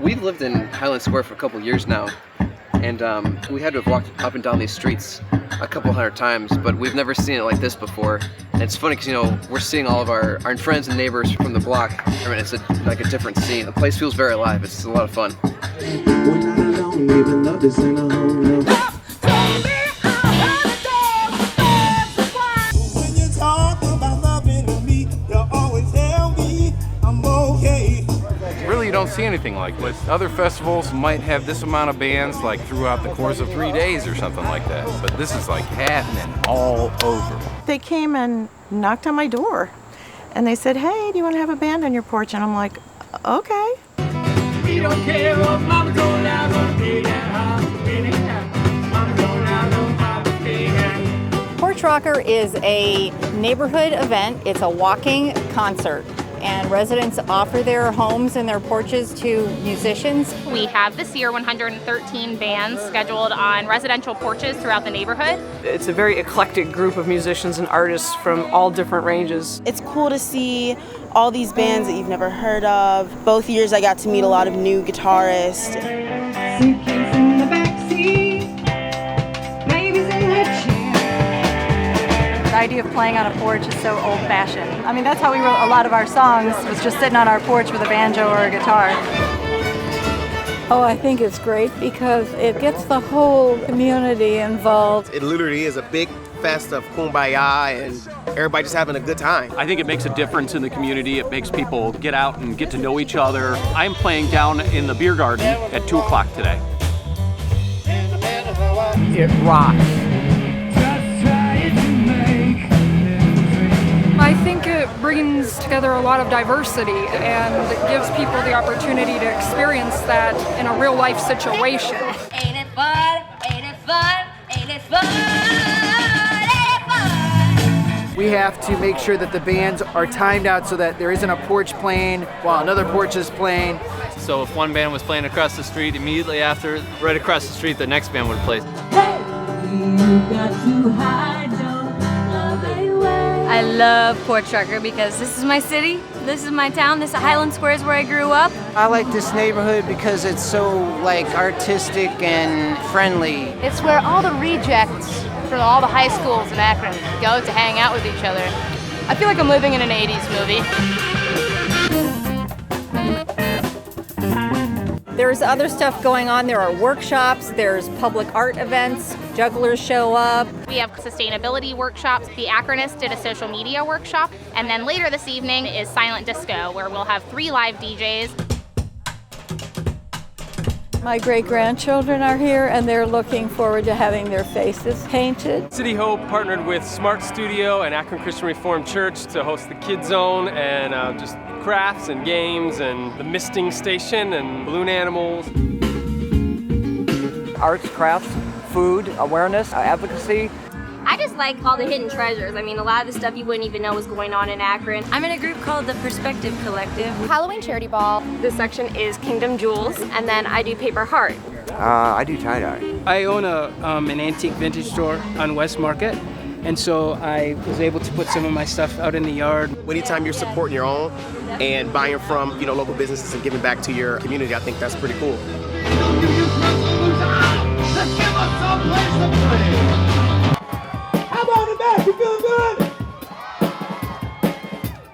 we've lived in Highland Square for a couple years now, and we had to have walked up and down these streets a couple hundred times, but we've never seen it like this before. And it's funny because, you know, we're seeing all of our friends and neighbors from the block. I mean, it's like a different scene. The place feels very alive. It's a lot of fun. We're not alone, even love is in a home. When you talk about loving me, you always tell me I'm okay. Really, you don't see anything like this. Other festivals might have this amount of bands like throughout the course of 3 days or something like that. But this is like happening all over. They came and knocked on my door and they said, "Hey, do you want to have a band on your porch?" And I'm like, "Okay." We don't care what mama going out on the Porch Rockr is a neighborhood event. It's a walking concert, and residents offer their homes and their porches to musicians. We have this year 113 bands scheduled on residential porches throughout the neighborhood. It's a very eclectic group of musicians and artists from all different ranges. It's cool to see all these bands that you've never heard of. Both years I got to meet a lot of new guitarists. Suitcase in the backseat, baby's in her chair. The idea of playing on a porch is so old-fashioned. I mean, that's how we wrote a lot of our songs, was just sitting on our porch with a banjo or a guitar. Oh, I think it's great because it gets the whole community involved. It literally is a big fest of kumbaya and everybody just having a good time. I think it makes a difference in the community. It makes people get out and get to know each other. I'm playing down in the beer garden at 2 o'clock today. It rocks. I think it brings together a lot of diversity and it gives people the opportunity to experience that in a real life situation. Ain't it fun? Ain't it fun? Ain't it fun? We have to make sure that the bands are timed out so that there isn't a porch playing while another porch is playing. So if one band was playing across the street, immediately after, right across the street, the next band would play. Hey, you got to hide your love away. I love Porch Rockr because this is my city, this is my town, this Highland Square is where I grew up. I like this neighborhood because it's so like artistic and friendly. It's where all the rejects from all the high schools in Akron go to hang out with each other. I feel like I'm living in an 80s movie. There's other stuff going on. There are workshops, there's public art events, jugglers show up. We have sustainability workshops. The Akronist did a social media workshop. And then later this evening is Silent Disco, where we'll have 3 live DJs. My great-grandchildren are here and they're looking forward to having their faces painted. City Hope partnered with Smart Studio and Akron Christian Reformed Church to host the Kids Zone and just crafts and games and the misting station and balloon animals. Arts, crafts, food, awareness, advocacy. I just like all the hidden treasures. I mean, a lot of the stuff you wouldn't even know was going on in Akron. I'm in a group called the Perspective Collective. Halloween charity ball. This section is Kingdom Jewels, and then I do paper heart. I do tie-dye. I own an antique vintage store on West Market, and so I was able to put some of my stuff out in the yard. Anytime you're supporting your own and buying from local businesses and giving back to your community, I think that's pretty cool. How about the back? You feeling good?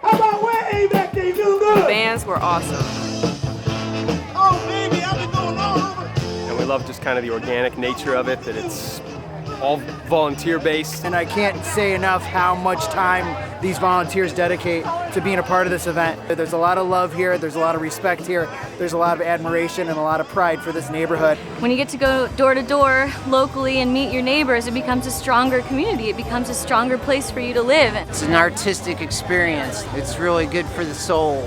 How about way back there? You feeling good? The bands were awesome. Oh, baby, I've been going all over. And we love just kind of the organic nature of it, that it's all volunteer-based. And I can't say enough how much time these volunteers dedicate to being a part of this event. There's a lot of love here, there's a lot of respect here, there's a lot of admiration and a lot of pride for this neighborhood. When you get to go door to door locally and meet your neighbors, it becomes a stronger community. It becomes a stronger place for you to live. It's an artistic experience. It's really good for the soul.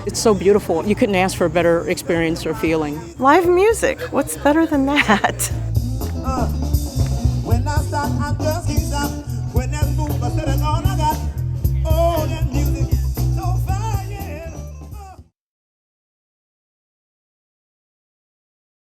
It's so beautiful. You couldn't ask for a better experience or feeling. Live music, what's better than that?